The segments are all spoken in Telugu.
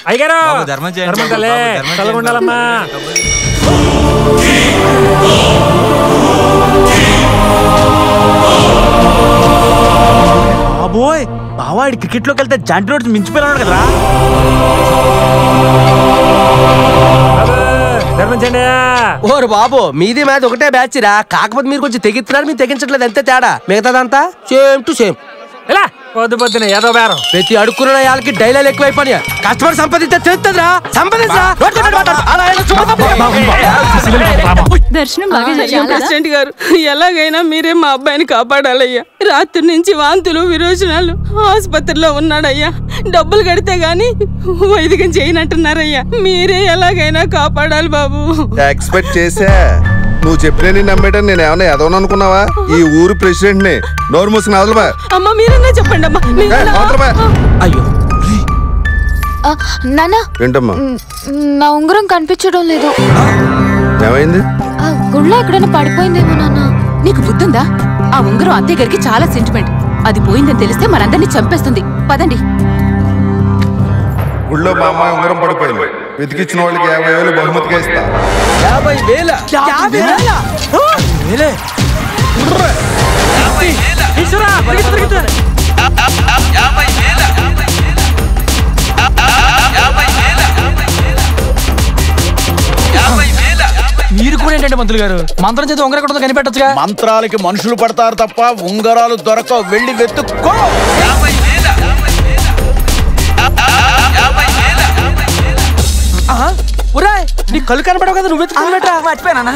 అయ్యగారు చల్లగుండాలమ్మా. బాబోయ్ బావాడి క్రికెట్ లోకి వెళ్తే జాంటీ రోడ్స్ మించిపోయినాడు కదరా. ఓరు బాబు మీది మ్యాచ్ ఒకటే బ్యాచ్ రా, కాకపోతే మీరు కొంచెం తెగిస్తున్నారు, మీరు తెగించట్లేదు అంతే తేడా, మిగతాదంతా సేమ్ టు సేమ్. ఎలా పొద్దు పొద్దున ఏదో బేరం. ప్రతి అడుక్కున్న వాళ్ళకి డైలాగ్ ఎక్కువైపోయా. కస్టమర్ సంపాదించే తెలుస్తుందిరా, సంపాదించరా. దర్శనం ప్రెసిడెంట్ గారు, ఎలాగైనా మీరే మా అబ్బాయిని కాపాడాలయ్యా. రాత్రి నుంచి వాంతులు విరోచనాలు, ఆసుపత్రిలో ఉన్నాడయ్యా. డబ్బులు కడితే గాని వైదికం చేయనంటున్నారయ్యా. మీరే ఎలాగైనా కాపాడాలి బాబు. ఎక్స్పెక్ట్ చేసా, నువ్వు చెప్పిన నేను నమ్మేటా. నేను ఏమన్నా ఎదవను అనుకున్నావా? ఈ ఊరు ప్రెసిడెంట్ ని. నోరు మూసుకుని అవతలమా. అమ్మా మీరన్నా చెప్పండి అమ్మా. అయ్యో నాన్న, ఏంటమ్మా నా ఉంగరం కనిపించడం లేదు. ఏమైంది? గుళ్ళో ఎక్కడైనా పడిపోయిందేమో నాన్న. నీకు బుద్ధుందా? ఆ ఉంగరం అత్తయ్య గారికి చాలా సెంటిమెంట్. అది పోయిందని తెలిస్తే మనందరినీ చంపేస్తుంది. పదండి. గుళ్ళో మా అమ్మాయి ఉంగరం పడిపోయింది. వెతికిచ్చిన వాళ్ళకి 50,000 బహుమతిగా ఇస్తా. 50,000? మీరు కూడా ఏంటంటే మంత్రులు గారు, మంత్రం చేతి ఉంగరం కూడా కనిపెట్టచ్చుగా. మంత్రాలకి మనుషులు పడతారు తప్ప ఉంగరాలు దొరకవు, వెళ్ళి వెతుక్కో. నీ కళ్ళు కనపడవు కదా, నువ్వు వెతుకున్నట్రా. మర్చిపోయానా?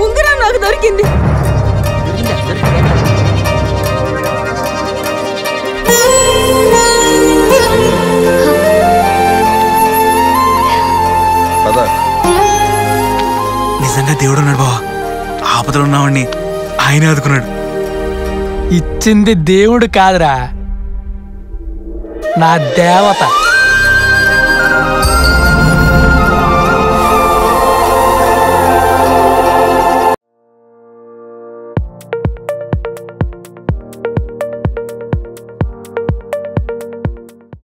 ఉంగరం నాకు దొరికింది. నిజంగా దేవుడు ఉన్నాడు బావా. ఆపదలు ఉన్నవాడిని ఆయనే ఆదుకున్నాడు. ఇచ్చింది దేవుడు కాదురా, నా దేవత.